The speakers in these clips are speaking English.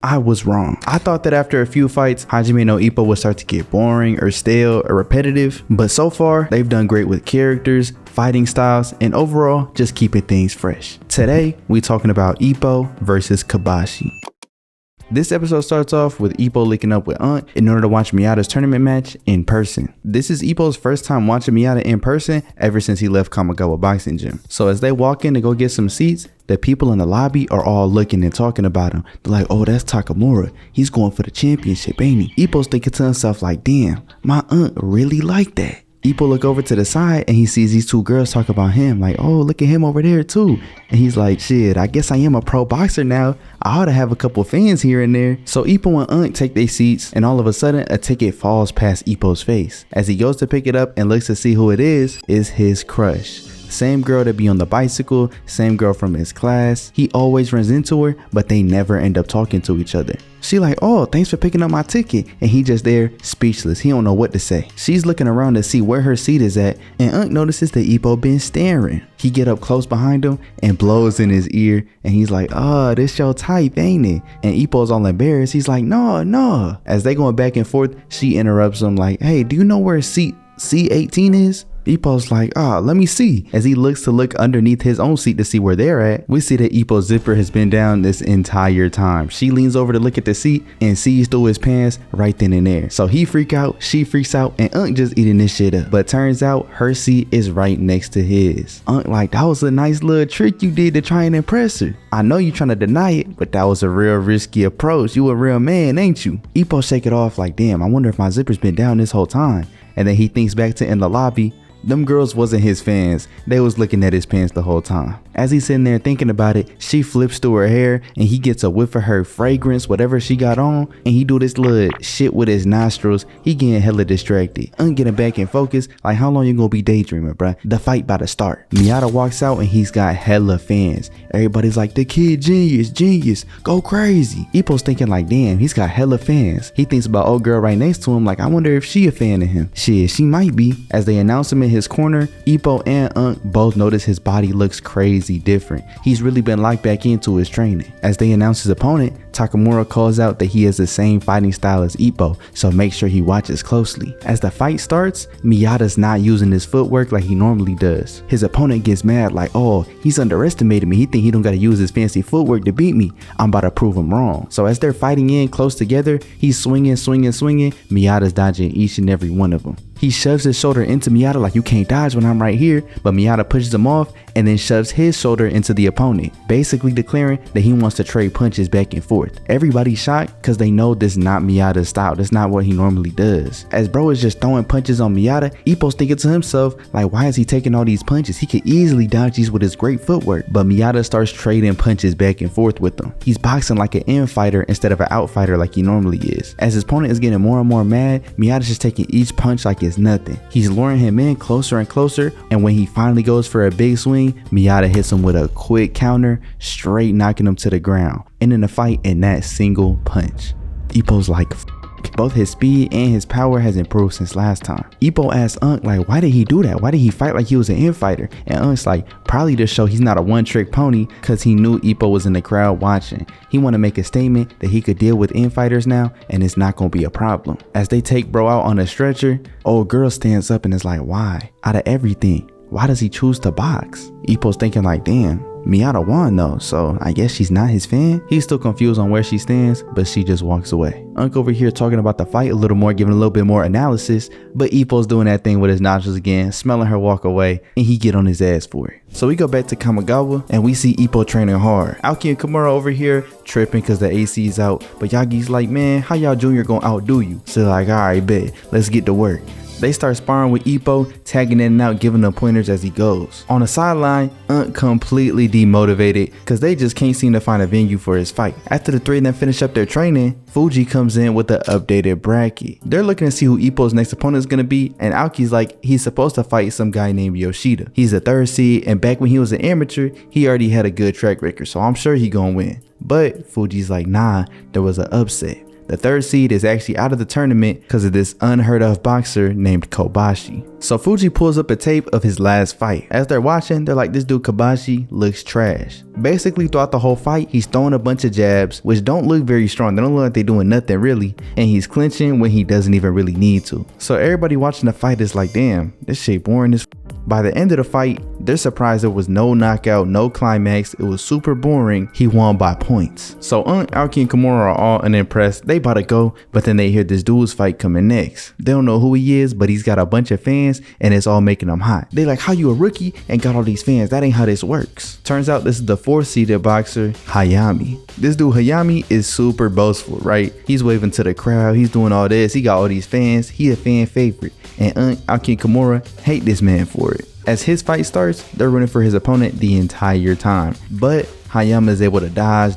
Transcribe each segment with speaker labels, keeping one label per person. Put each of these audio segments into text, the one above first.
Speaker 1: I was wrong. I thought that after a few fights, Hajime no Ippo would start to get boring or stale or repetitive, but so far, they've done great with characters, fighting styles, and overall, just keeping things fresh. Today, we talking about Ippo versus Kabashi. This episode starts off with Ippo linking up with Aunt in order to watch Miata's tournament match in person. This is Ippo's first time watching Miata in person ever since he left Kamigawa Boxing Gym. So as they walk in to go get some seats, the people in the lobby are all looking and talking about him. They're like, oh, that's Takamura. He's going for the championship, ain't he? Ippo's thinking to himself like, damn, my aunt really like that. Ippo look over to the side and he sees these two girls talk about him like, oh, look at him over there too. And he's like, shit, I guess I am a pro boxer now. I ought to have a couple fans here and there. So Ippo and Aunt take their seats and all of a sudden a ticket falls past Ippo's face. As he goes to pick it up and looks to see who it is his crush. Same girl that be on the bicycle, same girl from his class. He always runs into her, but they never end up talking to each other. She like, oh, thanks for picking up my ticket. And he just there, speechless. He don't know what to say. She's looking around to see where her seat is at, and Unc notices that Ippo been staring. He get up close behind him and blows in his ear, and he's like, oh, this your type, ain't it? And Ippo's all embarrassed. He's like, no. As they going back and forth, she interrupts him like, hey, do you know where seat C18 is? Ippo's like, let me see. As he looks underneath his own seat to see where they're at, we see that Ippo's zipper has been down this entire time. She leans over to look at the seat and sees through his pants right then and there. So he freak out, she freaks out, and Unc just eating this shit up. But turns out her seat is right next to his. Unc like, that was a nice little trick you did to try and impress her. I know you trying to deny it, but that was a real risky approach. You a real man, ain't you? Ippo shake it off like, damn, I wonder if my zipper's been down this whole time. And then he thinks back to in the lobby. Them girls wasn't his fans. They was looking at his pants the whole time. As he's sitting there thinking about it, she flips through her hair and he gets a whiff of her fragrance, whatever she got on, and he do this little shit with his nostrils. He getting hella distracted. Getting back in focus, like how long you gonna be daydreaming, bruh? The fight about to start. Miata walks out and he's got hella fans. Everybody's like, the kid genius, go crazy. Ippo's thinking like, damn, he's got hella fans. He thinks about old girl right next to him like, I wonder if she a fan of him. Shit, she might be. As they announce him in his corner, Ippo and Unc both notice his body looks crazy different. He's really been locked back into his training. As they announce his opponent, Takamura calls out that he has the same fighting style as Ippo, so make sure he watches closely. As the fight starts, Miata's not using his footwork like he normally does. His opponent gets mad like, oh, he's underestimated me. He think he don't gotta use his fancy footwork to beat me. I'm about to prove him wrong. So as they're fighting in close together, he's swinging. Miata's dodging each and every one of them. He shoves his shoulder into Miata like, you can't dodge when I'm right here, but Miata pushes him off and then shoves his shoulder into the opponent, basically declaring that he wants to trade punches back and forth. Everybody's shocked because they know this is not Miata's style. That's not what he normally does. As bro is just throwing punches on Miata, Ippo's thinking to himself like, why is he taking all these punches? He could easily dodge these with his great footwork. But Miata starts trading punches back and forth with him. He's boxing like an in-fighter instead of an out-fighter like he normally is. As his opponent is getting more and more mad, Miata's just taking each punch like it's nothing. He's luring him in closer and closer, and when he finally goes for a big swing, Miata hits him with a quick counter, straight knocking him to the ground, ending the fight in that single punch. Ippo's like, both his speed and his power has improved since last time. Ippo asks Unc like, why did he do that? Why did he fight like he was an infighter? And Unc's like, probably to show he's not a one-trick pony, because he knew Ippo was in the crowd watching. He want to make a statement that he could deal with infighters now and it's not gonna be a problem. As they take bro out on a stretcher, old girl stands up and is like, why? Out of everything, why does he choose to box? Ippo's thinking like, damn, Miata won though, so I guess she's not his fan. He's still confused on where she stands, but she just walks away. Unc over here talking about the fight a little more, giving a little bit more analysis, but Ippo's doing that thing with his nostrils again, smelling her walk away, and he get on his ass for it. So we go back to Kamigawa and we see Ippo training hard. Aoki and Kimura over here tripping because the AC's out, but Yagi's like, man, how y'all junior gonna outdo you? So like, alright, bet, let's get to work. They start sparring with Ippo, tagging in and out, giving them pointers as he goes. On the sideline, Unc completely demotivated because they just can't seem to find a venue for his fight. After the three of them finish up their training, Fuji comes in with the updated bracket. They're looking to see who Ippo's next opponent is going to be, and Aoki's like, he's supposed to fight some guy named Yoshida. He's a third seed, and back when he was an amateur, he already had a good track record, so I'm sure he gonna win. But Fuji's like, nah, there was an upset. The third seed is actually out of the tournament because of this unheard of boxer named Kobashi. So Fuji pulls up a tape of his last fight. As they're watching, they're like, this dude Kobashi looks trash. Basically throughout the whole fight, he's throwing a bunch of jabs, which don't look very strong. They don't look like they're doing nothing really. And he's clinching when he doesn't even really need to. So everybody watching the fight is like, damn, this shit boring as f. By the end of the fight, they're surprised there was no knockout, no climax. It was super boring. He won by points. So Aoki and Kimura are all unimpressed. They about to go, but then they hear this dude's fight coming next. They don't know who he is, but he's got a bunch of fans and it's all making them hot. They like, how you a rookie and got all these fans? That ain't how this works. Turns out this is the 4th seeded boxer, Hayami. This dude Hayami is super boastful, right? He's waving to the crowd. He's doing all this. He got all these fans. He a fan favorite. And Aoki and Kimura hate this man for it. As his fight starts, they're running for his opponent the entire time. But Hayama is able to dodge,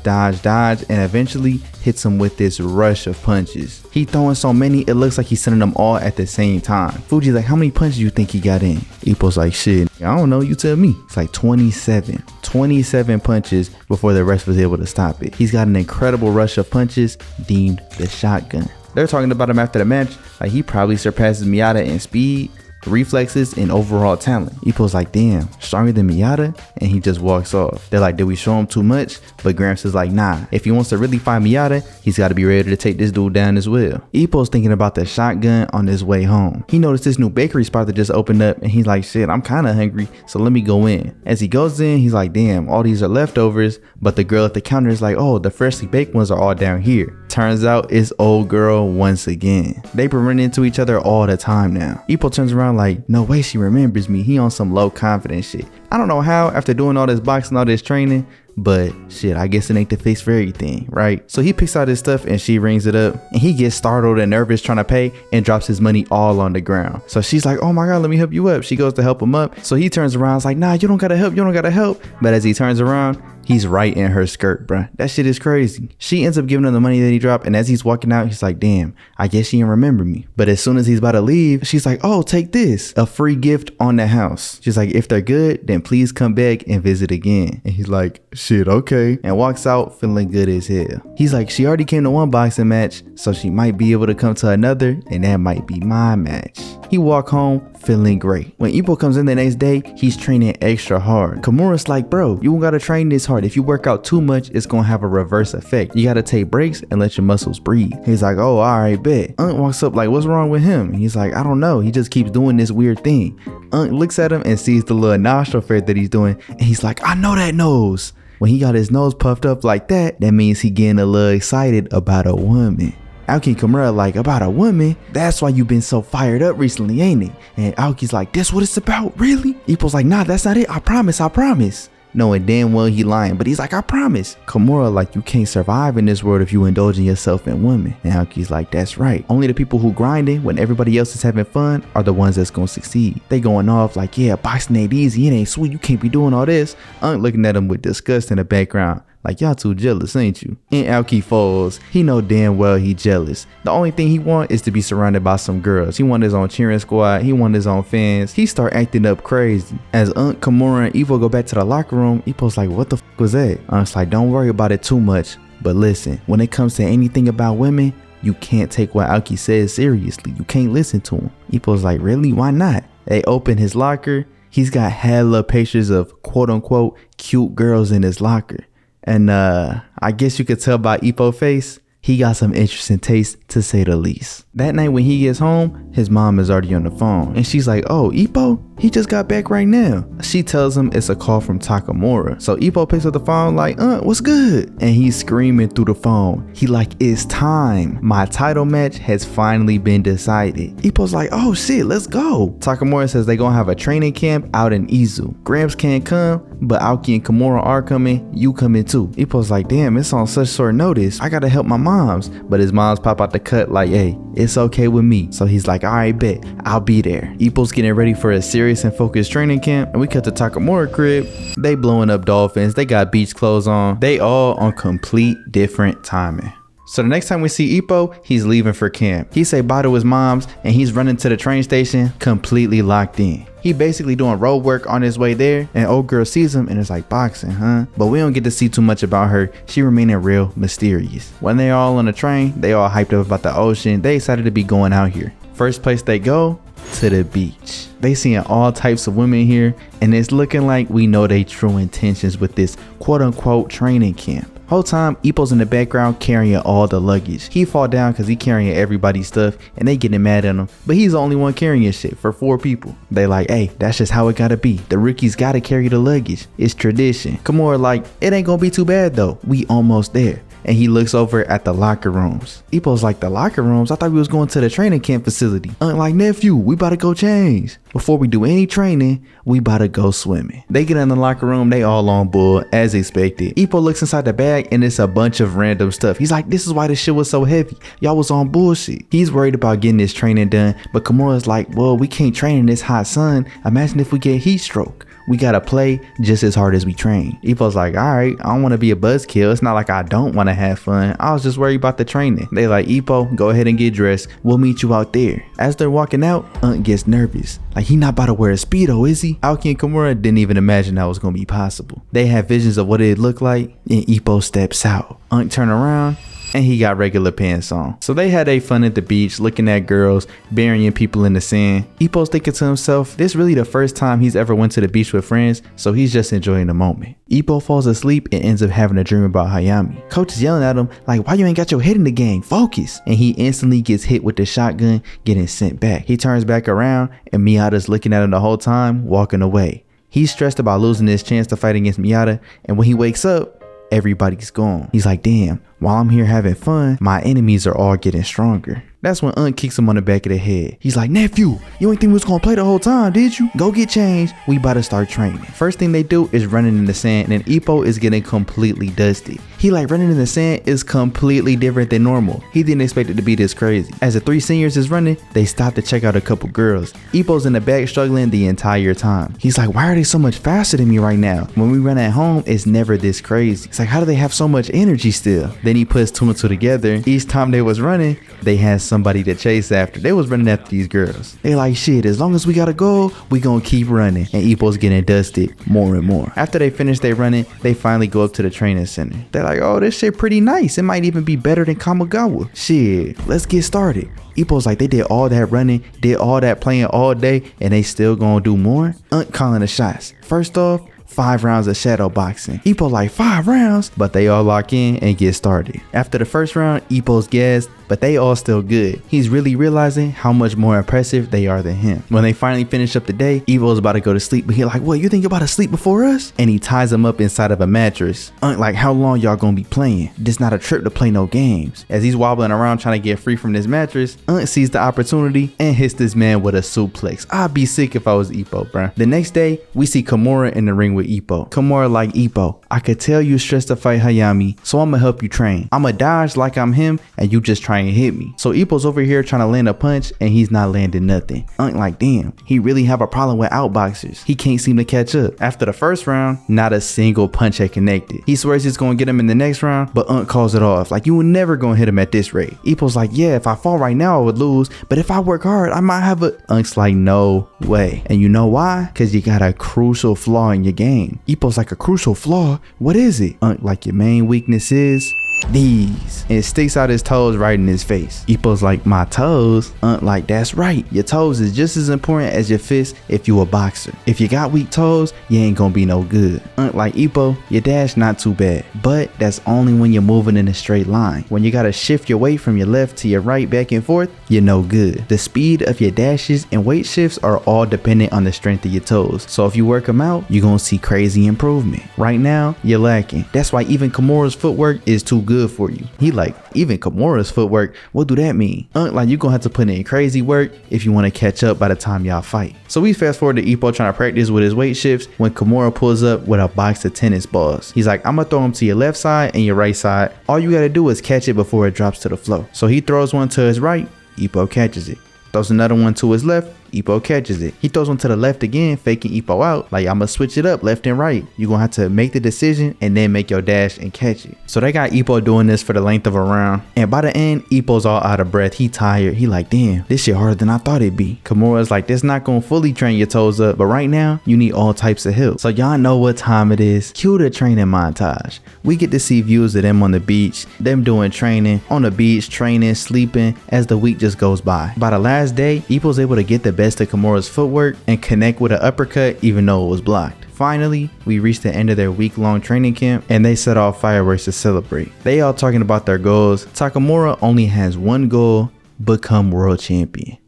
Speaker 1: and eventually hits him with this rush of punches. He throwing so many, it looks like he's sending them all at the same time. Fuji's like, how many punches do you think he got in? Ippo's like, shit, I don't know, you tell me. It's like 27. 27 punches before the rest was able to stop it. He's got an incredible rush of punches, deemed the shotgun. They're talking about him after the match, like he probably surpasses Miata in speed, reflexes, and overall talent. Ippo's like, damn, stronger than Miata? And he just walks off. They're like, did we show him too much? But Gramps is like, nah, if he wants to really fight Miata, he's got to be ready to take this dude down as well. Ippo's thinking about the shotgun on his way home. He noticed this new bakery spot that just opened up and he's like, shit, I'm kind of hungry, so let me go in. As he goes in, he's like, damn, all these are leftovers, but the girl at the counter is like, oh, the freshly baked ones are all down here. Turns out it's old girl once again. They've been running into each other all the time now. Ippo turns around like, no way she remembers me. He on some low confidence shit. I don't know how after doing all this boxing, all this training, but shit, I guess it ain't the fix for everything, right? So he picks out his stuff and she rings it up and he gets startled and nervous trying to pay and drops his money all on the ground. So she's like, oh my God, let me help you up. She goes to help him up. So he turns around, it's like, nah, you don't gotta help, you don't gotta help. But as he turns around, he's right in her skirt, bruh. That shit is crazy. She ends up giving him the money that he dropped, and as he's walking out, he's like, damn, I guess she didn't remember me. But as soon as he's about to leave, she's like, oh, take this. A free gift on the house. She's like, if they're good, then please come back and visit again. And he's like, shit, okay. And walks out feeling good as hell. He's like, she already came to one boxing match, so she might be able to come to another, and that might be my match. He walk home feeling great. When Ippo comes in the next day, he's training extra hard. Kimura's like, bro, you don't gotta train this hard. If you work out too much, it's gonna have a reverse effect. You gotta take breaks and let your muscles breathe. He's like, oh, all right, bet. Walks up like, what's wrong with him? And he's like, I don't know. He just keeps doing this weird thing. Looks at him and sees the little nostril flare that he's doing. And he's like, I know that nose. When he got his nose puffed up like that, that means he getting a little excited about a woman. Aoki and Kimura like, about a woman? That's why you been so fired up recently, ain't it? And Aoki's like, that's what it's about, really? Ippo's like, nah, that's not it. I promise. Knowing damn well he lying, but he's like, I promise. Kimura like, you can't survive in this world if you indulging yourself in women. And Aoki's like, that's right. Only the people who grinding when everybody else is having fun are the ones that's gonna succeed. They going off like, yeah, boxing ain't easy, it ain't sweet, you can't be doing all this. Looking at him with disgust in the background. Like, y'all too jealous, ain't you? And Aoki falls. He know damn well he jealous. The only thing he want is to be surrounded by some girls. He want his own cheering squad. He want his own fans. He start acting up crazy. As Kimura and Ippo go back to the locker room, Ippo's like, what the f was that? Unk's like, don't worry about it too much. But listen, when it comes to anything about women, you can't take what Aoki says seriously. You can't listen to him. Ippo's like, really? Why not? They open his locker. He's got hella pictures of quote unquote cute girls in his locker. And I guess you could tell by Ippo's face, he got some interesting taste, to say the least. That night when he gets home, his mom is already on the phone. And she's like, oh, Ippo? He just got back right now. She tells him it's a call from Takamura. So Ippo picks up the phone like, what's good? And he's screaming through the phone. He like, it's time. My title match has finally been decided. Ippo's like, oh shit, let's go. Takamura says they gonna have a training camp out in Izu. Gramps can't come, but Aoki and Kimura are coming. You coming too. Ippo's like, damn, it's on such short notice. I gotta help my moms. But his moms pop out the cut like, hey, it's okay with me. So he's like, all right, bet, I'll be there. Ippo's getting ready for a serious and focused training camp, and we cut to Takamura crib. They blowing up dolphins. They got beach clothes on. They all on complete different timing. So the next time we see Ippo, he's leaving for camp. He say bye to his moms and he's running to the train station completely locked in. He basically doing road work on his way there, and old girl sees him and is like, boxing, huh? But we don't get to see too much about her. She remaining real mysterious. When they all on the train, they all hyped up about the ocean. They excited to be going out here. First place they go, to the beach. They seeing all types of women here, and it's looking like we know they true intentions with this quote unquote training camp. Whole time, Ippo's in the background carrying all the luggage. He fall down because he carrying everybody's stuff and they getting mad at him, but he's the only one carrying shit for 4 people. They like, hey, that's just how it gotta be. The rookies gotta carry the luggage. It's tradition. Kimura like, it ain't gonna be too bad though. We almost there. And he looks over at the locker rooms. Ippo's like, the locker rooms? I thought we was going to the training camp facility. Like, nephew, we about to go change. Before we do any training, we about to go swimming. They get in the locker room, they all on board, as expected. Ippo looks inside the bag and it's a bunch of random stuff. He's like, this is why this shit was so heavy. Y'all was on bullshit. He's worried about getting this training done, but Kimura's like, well, we can't train in this hot sun. Imagine if we get heat stroke. We gotta play just as hard as we train. Ippo's like, alright, I don't wanna be a buzzkill. It's not like I don't wanna have fun. I was just worried about the training. They like, Ippo, go ahead and get dressed. We'll meet you out there. As they're walking out, gets nervous. Like, he not about to wear a Speedo, is he? Aoki and Kimura didn't even imagine that was gonna be possible. They had visions of what it'd look like, and Ippo steps out. Turn around, and he got regular pants on. So they had a fun at the beach, looking at girls, burying people in the sand. Ippo's thinking to himself, this really the first time he's ever went to the beach with friends, so he's just enjoying the moment. Ippo falls asleep and ends up having a dream about Hayami. Coach is yelling at him, like, why you ain't got your head in the game? Focus. And he instantly gets hit with the shotgun, getting sent back. He turns back around and Miata's looking at him the whole time, walking away. He's stressed about losing his chance to fight against Miata, and when he wakes up, everybody's gone. He's like, damn, while I'm here having fun, my enemies are all getting stronger. That's when kicks him on the back of the head. He's like, nephew, you ain't think we was gonna play the whole time, did you? Go get changed. We about to start training. First thing they do is running in the sand, and Ippo is getting completely dusty. He like, running in the sand is completely different than normal. He didn't expect it to be this crazy. As the 3 seniors is running, they stop to check out a couple girls. Ippo's in the back struggling the entire time. He's like, why are they so much faster than me right now? When we run at home, it's never this crazy. It's like, how do they have so much energy still? Then he puts 2 and 2 together. Each time they was running, they had somebody to chase after. They was running after these girls. They like, shit, as long as we gotta go, we gonna keep running. And Ippo's getting dusted more and more. After they finish their running, they finally go up to the training center. They're like, oh, this shit pretty nice. It might even be better than Kamigawa. Shit, let's get started. Ippo's like, they did all that running, did all that playing all day, and they still gonna do more? Calling the shots. First off, 5 rounds of shadow boxing. Ippo like, 5 rounds? But they all lock in and get started. After the first round, Ippo's gassed, but they all still good. He's really realizing how much more impressive they are than him. When they finally finish up the day, Ippo's about to go to sleep, but he's like, what, you think you're about to sleep before us? And he ties him up inside of a mattress. Like, how long y'all gonna be playing? This not a trip to play no games. As he's wobbling around trying to get free from this mattress, sees the opportunity and hits this man with a suplex. I'd be sick if I was Ippo, bruh. The next day, we see Kimura in the ring with Ippo. Kimura like, Ippo, I could tell you stressed to fight Hayami, so I'ma help you train. I'ma dodge like I'm him, and you just try and hit me. So Ippo's over here trying to land a punch, and he's not landing nothing. Like, damn, he really have a problem with outboxers. He can't seem to catch up. After the first round, not a single punch had connected. He swears he's gonna get him in the next round, but calls it off. Like, you were never gonna hit him at this rate. Ippo's like, yeah, if I fall right now, I would lose, but if I work hard, I might have a... like, no way. And you know why? Because you got a crucial flaw in your game. Ippo's like, a crucial flaw? What is it? Like, your main weakness is these. And it sticks out his toes right in his face. Ippo's like, my toes? Like, that's right. Your toes is just as important as your fist if you a boxer. If you got weak toes, you ain't gonna be no good. Like, Ippo, your dash not too bad, but that's only when you're moving in a straight line. When you gotta shift your weight from your left to your right back and forth, you're no good. The speed of your dashes and weight shifts are all dependent on the strength of your toes. So if you work them out, you're gonna see crazy improvement. Right now, you're lacking. That's why even Kimura's footwork is too good for you. He like, even Kimura's footwork, what do that mean? Like, you're gonna have to put in crazy work if you want to catch up by the time y'all fight. So we fast forward to Ippo trying to practice with his weight shifts when Kimura pulls up with a box of tennis balls. He's like, I'm gonna throw them to your left side and your right side. All you gotta do is catch it before it drops to the floor. So he throws one to his right, Ippo catches it. Throws another one to his left, Ippo catches it. He throws one to the left again, faking Ippo out. Like, I'ma switch it up left and right. You're gonna have to make the decision and then make your dash and catch it. So they got Ippo doing this for the length of a round. And by the end, Ippo's all out of breath. He tired. He like, damn, this shit harder than I thought it'd be. Kimura's like, this not gonna fully train your toes up, but right now, you need all types of help. So y'all know what time it is. Cue the training montage. We get to see views of them on the beach, them doing training, on the beach, training, sleeping, as the week just goes by. By the last day, Ippo's able to get the best of Kimura's footwork and connect with an uppercut even though it was blocked. Finally, we reached the end of their week-long training camp and they set off fireworks to celebrate. They all talking about their goals. Takamura only has one goal: become world champion.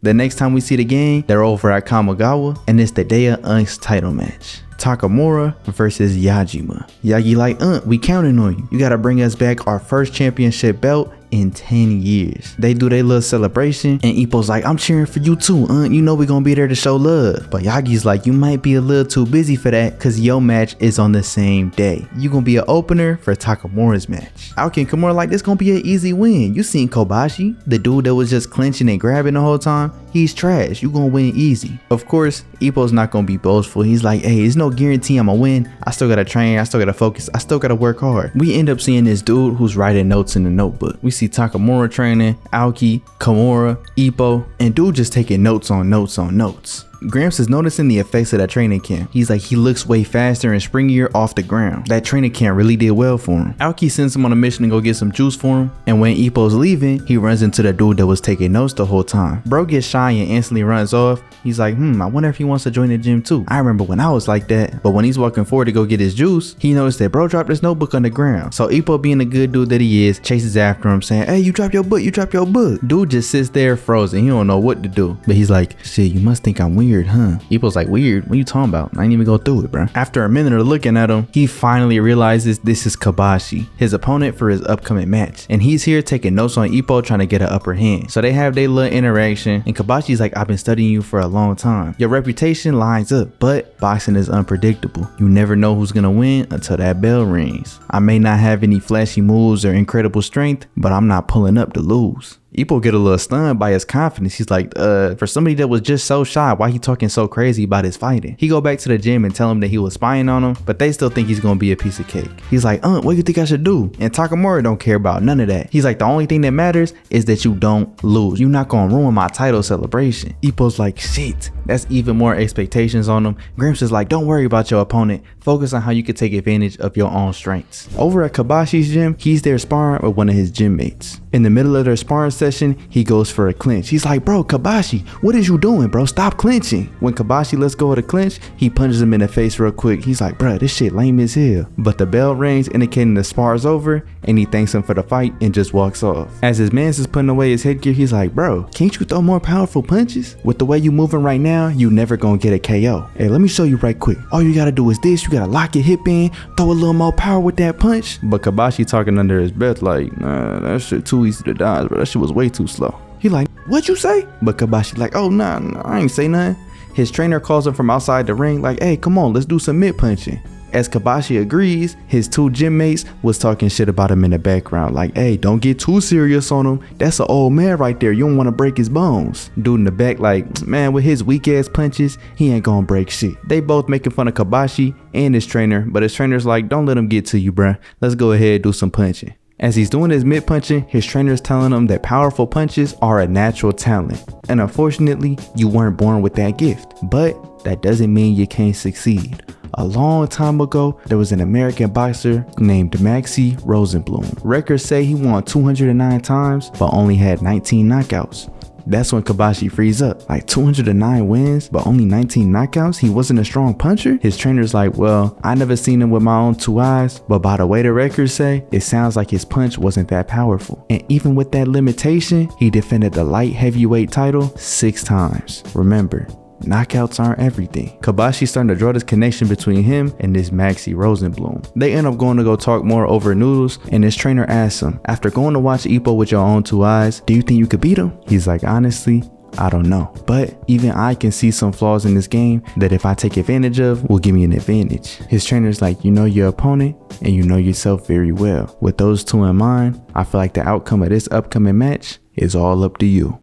Speaker 1: The next time we see the gang, they're over at Kamigawa and it's the Day of Unk's title match. Takamura versus Hajime. Yagi like, we counting on you. You gotta bring us back our first championship belt in 10 years. They do their little celebration and Ippo's like, I'm cheering for you too, you know we gonna be there to show love. But Yagi's like, you might be a little too busy for that cause your match is on the same day. You gonna be an opener for Takamura's match. Aoki and Kimura like, this gonna be an easy win. You seen Kobashi, the dude that was just clinching and grabbing the whole time? He's trash. You gonna win easy. Of course, Ippo's not gonna be boastful. He's like, hey, it's no guarantee I'm gonna win. I still gotta train, I still gotta focus, I still gotta work hard. We end up seeing this dude who's writing notes in the notebook. We see Takamura training, Aoki, Kimura, Ippo, and dude just taking notes on notes on notes. Gramps is noticing the effects of that training camp. He's like, he looks way faster and springier off the ground. That training camp really did well for him. Aoki sends him on a mission to go get some juice for him, and when Ippo's leaving, he runs into the dude that was taking notes the whole time. Bro gets shy and instantly runs off. He's like, I wonder if he wants to join the gym too. I remember when I was like that. But when he's walking forward to go get his juice, he noticed that bro dropped his notebook on the ground. So Ippo, being the good dude that he is, chases after him saying, hey, you dropped your book, you dropped your book. Dude just sits there frozen. He don't know what to do. But he's like, shit, you must think I'm weird, huh? Ippo's like, weird? What are you talking about? I ain't even go through it, bro. After a minute of looking at him, he finally realizes this is Kobashi, his opponent for his upcoming match. And he's here taking notes on Ippo, trying to get an upper hand. So they have their little interaction, and Kobashi's like, I've been studying you for a long time. Your reputation lines up, but boxing is unpredictable. You never know who's gonna win until that bell rings. I may not have any flashy moves or incredible strength, but I'm not pulling up to lose. Ippo get a little stunned by his confidence. He's like, for somebody that was just so shy, why he talking so crazy about his fighting? He go back to the gym and tell him that he was spying on him, but they still think he's gonna be a piece of cake. He's like, what do you think I should do? And Takamura don't care about none of that. He's like, the only thing that matters is that you don't lose. You're not gonna ruin my title celebration. Ippo's like, shit, that's even more expectations on him. Gramps is like, don't worry about your opponent. Focus on how you can take advantage of your own strengths. Over at Kobashi's gym, he's there sparring with one of his gym mates. In the middle of their sparring session, he goes for a clinch. He's like, bro, Kobashi, what is you doing, bro? Stop clinching. When Kobashi lets go of the clinch, he punches him in the face real quick. He's like, bro, this shit lame as hell. But the bell rings, indicating the spar is over, and he thanks him for the fight and just walks off. As his mans is putting away his headgear, he's like, bro, can't you throw more powerful punches? With the way you moving right now, you never gonna get a KO. Hey, let me show you right quick. All you gotta do is this. You gotta lock your hip in, throw a little more power with that punch. But Kobashi talking under his breath like, nah, that shit too easy to dodge, bro. That shit was way too slow. He like, what'd you say? But Kobashi like, oh, nah, I ain't say nothing. His trainer calls him from outside the ring like, hey, come on, let's do some mid punching. As Kobashi agrees, his two gym mates was talking shit about him in the background like, hey, don't get too serious on him. That's an old man right there. You don't want to break his bones. Dude in the back like, man, with his weak ass punches, he ain't gonna break shit. They both making fun of Kobashi and his trainer, but his trainer's like, don't let him get to you, bruh. Let's go ahead and do some punching. As he's doing his mid punching, his trainer is telling him that powerful punches are a natural talent. And unfortunately, you weren't born with that gift. But that doesn't mean you can't succeed. A long time ago, there was an American boxer named Maxie Rosenblum. Records say he won 209 times, but only had 19 knockouts. That's when Kobashi frees up. Like 209 wins, but only 19 knockouts? He wasn't a strong puncher? His trainer's like, well, I never seen him with my own two eyes, but by the way the records say, it sounds like his punch wasn't that powerful. And even with that limitation, he defended the light heavyweight title 6 times. Remember, knockouts aren't everything. Kobashi's starting to draw this connection between him and this Maxie Rosenblum. They end up going to go talk more over noodles, and his trainer asks him, after going to watch Ippo with your own two eyes, do you think you could beat him? He's like, honestly, I don't know. But even I can see some flaws in this game that if I take advantage of, will give me an advantage. His trainer's like, you know your opponent and you know yourself very well. With those two in mind, I feel like the outcome of this upcoming match is all up to you.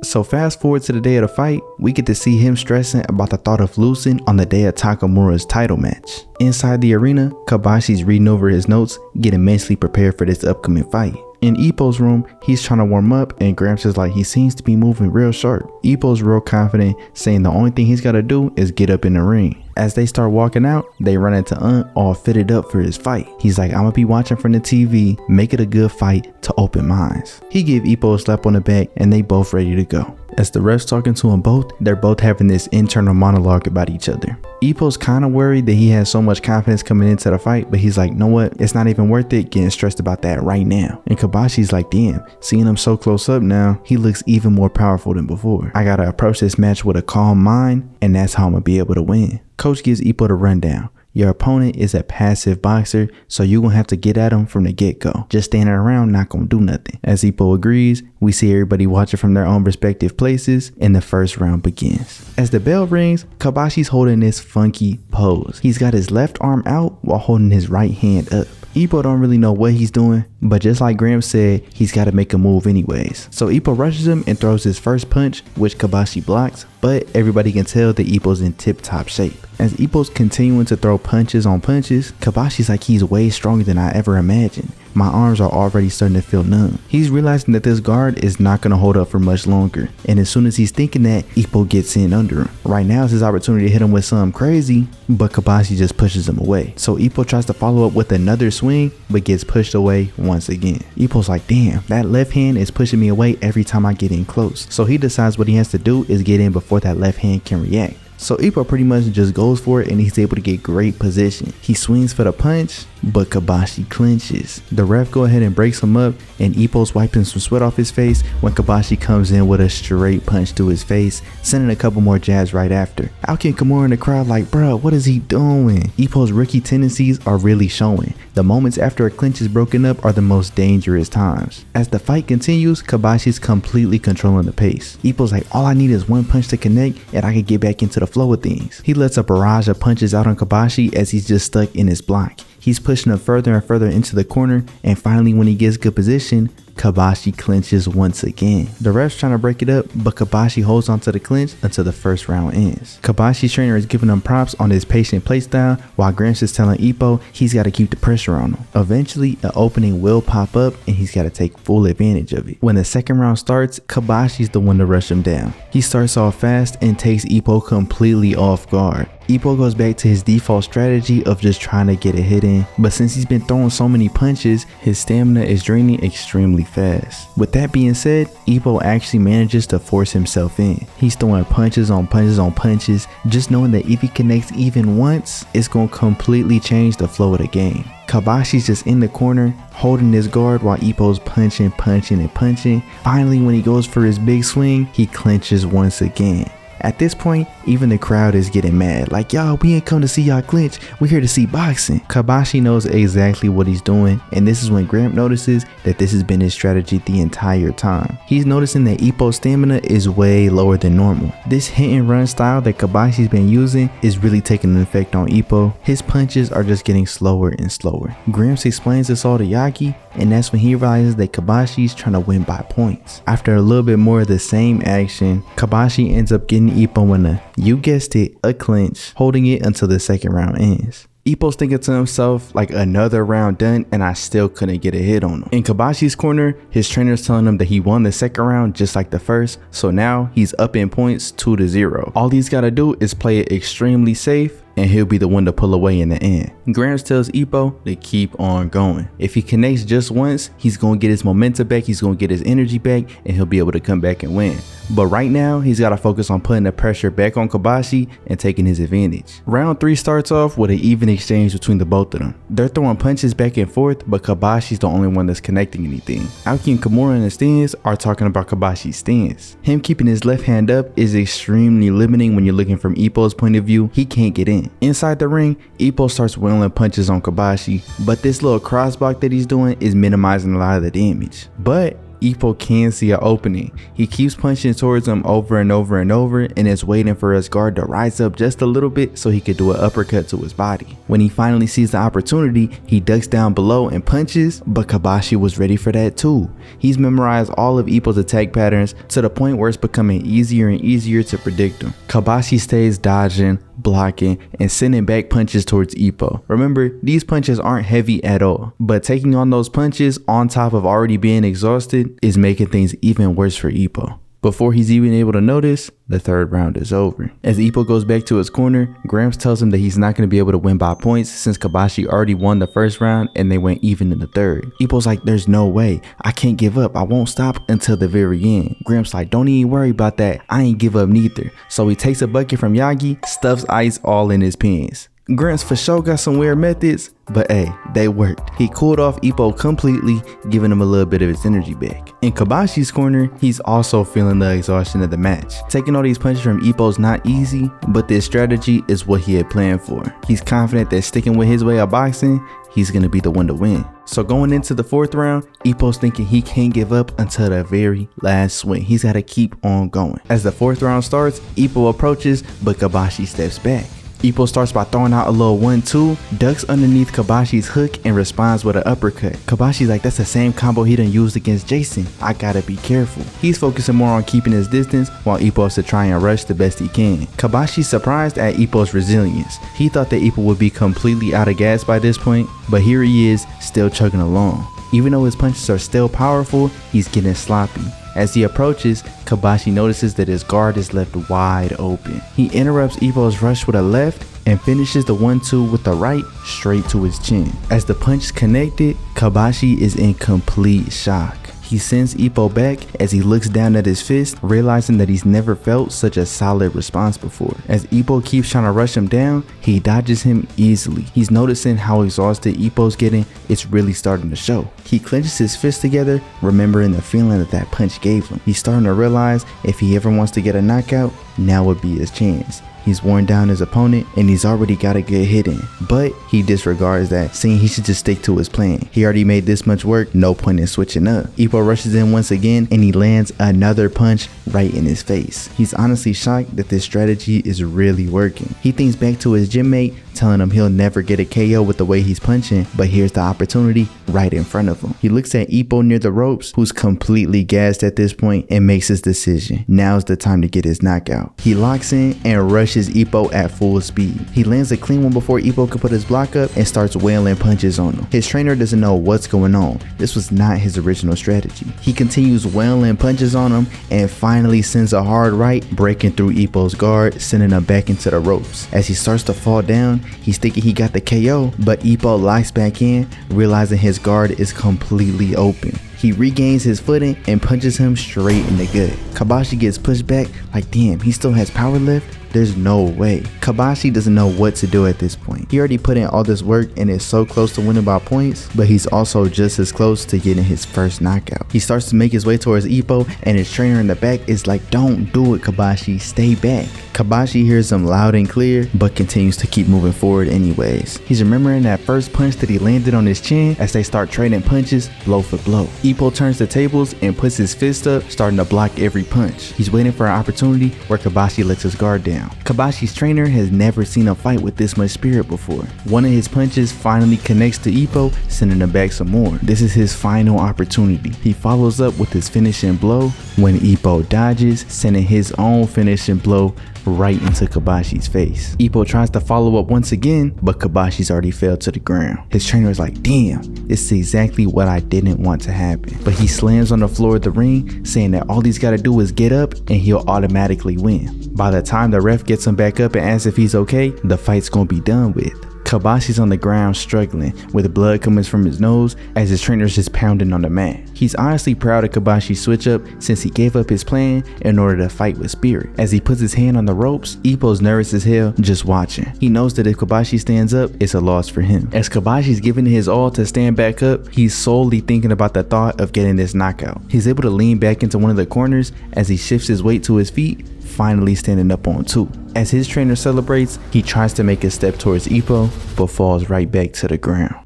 Speaker 1: So fast forward to the day of the fight, we get to see him stressing about the thought of losing on the day of Takamura's title match. Inside the arena, Kabashi's reading over his notes, getting mentally prepared for this upcoming fight. In Ippo's room, he's trying to warm up and Gramps is like, he seems to be moving real sharp. Ippo's real confident, saying the only thing he's got to do is get up in the ring. As they start walking out, they run into all fitted up for his fight. He's like, I'm gonna be watching from the TV, make it a good fight to open minds. He give Ippo a slap on the back and they both ready to go. As the ref's talking to them both, they're both having this internal monologue about each other. Ippo's kind of worried that he has so much confidence coming into the fight, but he's like, know what, it's not even worth it getting stressed about that right now. And Kabashi's like, damn, seeing him so close up now, he looks even more powerful than before. I gotta approach this match with a calm mind, and that's how I'm gonna be able to win. Coach gives Ippo the rundown. Your opponent is a passive boxer, so you're gonna have to get at him from the get-go. Just standing around not gonna do nothing. As Ippo agrees, we see everybody watching from their own respective places, and the first round begins. As the bell rings, Kabashi's holding this funky pose. He's got his left arm out while holding his right hand up. Ippo don't really know what he's doing, but just like Gramps said, he's got to make a move anyways. So Ippo rushes him and throws his first punch, which Kabashi blocks, but everybody can tell that Ippo's in tip-top shape. As Ippo's continuing to throw punches on punches, Kabashi's like, he's way stronger than I ever imagined. My arms are already starting to feel numb. He's realizing that this guard is not going to hold up for much longer, and as soon as he's thinking that, Ippo gets in under him. Right now is his opportunity to hit him with something crazy, but Kabashi just pushes him away. So Ippo tries to follow up with another swing, but gets pushed away once again. Ippo's like, damn, that left hand is pushing me away every time I get in close. So he decides what he has to do is get in before that left hand can react. So Ippo pretty much just goes for it and he's able to get great position. He swings for the punch, but Kabashi clinches. The ref go ahead and breaks him up and Ippo's wiping some sweat off his face when Kabashi comes in with a straight punch to his face, sending a couple more jabs right after. Aoki and Kimura in the crowd like, bro, what is he doing? Ippo's rookie tendencies are really showing. The moments after a clinch is broken up are the most dangerous times. As the fight continues, Kabashi's completely controlling the pace. Ippo's like, all I need is one punch to connect and I can get back into the flow of things. He lets a barrage of punches out on Kabashi as he's just stuck in his block. He's pushing him further and further into the corner, and finally when he gets good position, Kabashi clinches once again. The ref's trying to break it up, but Kabashi holds onto the clinch until the first round ends. Kabashi's trainer is giving him props on his patient playstyle, while Gramps is telling Ippo he's got to keep the pressure on him. Eventually, an opening will pop up and he's got to take full advantage of it. When the second round starts, Kabashi's the one to rush him down. He starts off fast and takes Ippo completely off guard. Ippo goes back to his default strategy of just trying to get a hit in, but since he's been throwing so many punches, his stamina is draining extremely fast. With that being said, Ippo actually manages to force himself in. He's throwing punches on punches on punches, just knowing that if he connects even once, it's going to completely change the flow of the game. Kabashi's just in the corner, holding his guard while Ippo's punching, punching, and punching. Finally, when he goes for his big swing, he clinches once again. At this point, even the crowd is getting mad. Like, y'all, we ain't come to see y'all clinch. We're here to see boxing. Kabashi knows exactly what he's doing, and this is when Gramp notices that this has been his strategy the entire time. He's noticing that Ippo's stamina is way lower than normal. This hit and run style that Kabashi's been using is really taking an effect on Ippo. His punches are just getting slower and slower. Gramps explains this all to Yaki, and that's when he realizes that Kabashi's trying to win by points. After a little bit more of the same action, Kabashi ends up getting Ippo in a, you guessed it, a clinch, holding it until the second round ends. Ippo's thinking to himself, like, another round done and I still couldn't get a hit on him. In Kabashi's corner, his trainer's telling him that he won the second round just like the first, so now he's up in points 2-0. All he's gotta do is play it extremely safe and he'll be the one to pull away in the end. Gramps tells Ippo to keep on going. If he connects just once, he's gonna get his momentum back, he's gonna get his energy back, and he'll be able to come back and win. But right now, he's gotta focus on putting the pressure back on Kabashi and taking his advantage. Round 3 starts off with an even exchange between the both of them. They're throwing punches back and forth, but Kabashi's the only one that's connecting anything. Aoki and Kimura in the stands are talking about Kabashi's stance. Him keeping his left hand up is extremely limiting when you're looking from Ippo's point of view. He can't get in. Inside the ring, Ippo starts wailing punches on Kabashi, but this little crossblock that he's doing is minimizing a lot of the damage. But Ippo can see an opening. He keeps punching towards him over and over and over and is waiting for his guard to rise up just a little bit so he could do an uppercut to his body. When he finally sees the opportunity, he ducks down below and punches, but Kobashi was ready for that too. He's memorized all of Ippo's attack patterns to the point where it's becoming easier and easier to predict them. Kobashi stays dodging, blocking, and sending back punches towards Ippo. Remember, these punches aren't heavy at all, but taking on those punches on top of already being exhausted is making things even worse for Ippo. Before he's even able to notice, the third round is over. As Ippo goes back to his corner, Gramps tells him that he's not going to be able to win by points since Kobashi already won the first round and they went even in the third. Ippo's like, there's no way. I can't give up. I won't stop until the very end. Gramps like, don't even worry about that. I ain't give up neither. So he takes a bucket from Yagi, stuffs ice all in his pants. Gramps for sure got some weird methods, but hey, they worked. He cooled off Ippo completely, giving him a little bit of his energy back. In Kobashi's corner, he's also feeling the exhaustion of the match. Taking all these punches from Ippo's not easy, but this strategy is what he had planned for. He's confident that sticking with his way of boxing, he's gonna be the one to win. So going into the fourth round, Ippo's thinking he can't give up until the very last swing. He's gotta keep on going. As the fourth round starts, Ippo approaches, but Kobashi steps back. Ippo starts by throwing out a little 1-2, ducks underneath Kobashi's hook and responds with an uppercut. Kobashi's like, that's the same combo he done used against Jason. I gotta be careful. He's focusing more on keeping his distance while Ippo has to try and rush the best he can. Kobashi's surprised at Ippo's resilience. He thought that Ippo would be completely out of gas by this point, but here he is, still chugging along. Even though his punches are still powerful, he's getting sloppy. As he approaches, Kobashi notices that his guard is left wide open. He interrupts Ippo's rush with a left and finishes the 1-2 with the right straight to his chin. As the punch connected, Kobashi is in complete shock. He sends Ippo back as he looks down at his fist, realizing that he's never felt such a solid response before. As Ippo keeps trying to rush him down, he dodges him easily. He's noticing how exhausted Ippo's getting. It's really starting to show. He clenches his fists together, remembering the feeling that punch gave him. He's starting to realize if he ever wants to get a knockout, now would be his chance. He's worn down his opponent and he's already got a good hit in, but he disregards that, saying he should just stick to his plan. He already made this much work, no point in switching up. Ippo rushes in once again and he lands another punch right in his face. He's honestly shocked that this strategy is really working. He thinks back to his gym mate telling him he'll never get a KO with the way he's punching, but here's the opportunity right in front of him. He looks at Ippo near the ropes, who's completely gassed at this point, and makes his decision. Now's the time to get his knockout. He locks in and rushes Ippo at full speed. He lands a clean one before Ippo could put his block up and starts wailing punches on him. His trainer doesn't know what's going on. This was not his original strategy. He continues wailing punches on him and finally sends a hard right, breaking through Ippo's guard, sending him back into the ropes. As he starts to fall down, he's thinking he got the KO, but Ippo locks back in, realizing his guard is completely open. He regains his footing and punches him straight in the gut. Kobashi gets pushed back like, damn, he still has power left? There's no way. Kobashi doesn't know what to do at this point. He already put in all this work and is so close to winning by points, but he's also just as close to getting his first knockout. He starts to make his way towards Ippo and his trainer in the back is like, don't do it, Kobashi, stay back. Kobashi hears him loud and clear, but continues to keep moving forward anyways. He's remembering that first punch that he landed on his chin as they start trading punches blow for blow. Ippo turns the tables and puts his fist up, starting to block every punch. He's waiting for an opportunity where Kobashi lets his guard down. Kobashi's trainer has never seen a fight with this much spirit before. One of his punches finally connects to Ippo, sending him back some more. This is his final opportunity. He follows up with his finishing blow when Ippo dodges, sending his own finishing blow right into Kobashi's face. Ippo tries to follow up once again, but Kobashi's already fell to the ground. His trainer is like, damn, this is exactly what I didn't want to happen. But he slams on the floor of the ring, saying that all he's got to do is get up and he'll automatically win. By the time the ref gets him back up and asks if he's okay, the fight's gonna be done with. Kobashi's on the ground struggling, with blood coming from his nose as his trainer's just pounding on the mat. He's honestly proud of Kobashi's switch up since he gave up his plan in order to fight with spirit. As he puts his hand on the ropes, Ippo's nervous as hell just watching. He knows that if Kobashi stands up, it's a loss for him. As Kobashi's giving his all to stand back up, he's solely thinking about the thought of getting this knockout. He's able to lean back into one of the corners as he shifts his weight to his feet, finally standing up on two. As his trainer celebrates, he tries to make a step towards Ippo, but falls right back to the ground.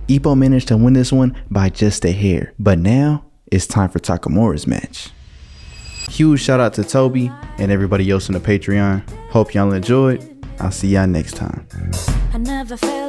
Speaker 1: Ippo managed to win this one by just a hair, but now it's time for Takamura's match. Huge shout out to Toby and everybody else on the Patreon. Hope y'all enjoyed. I'll see y'all next time.
Speaker 2: I never felt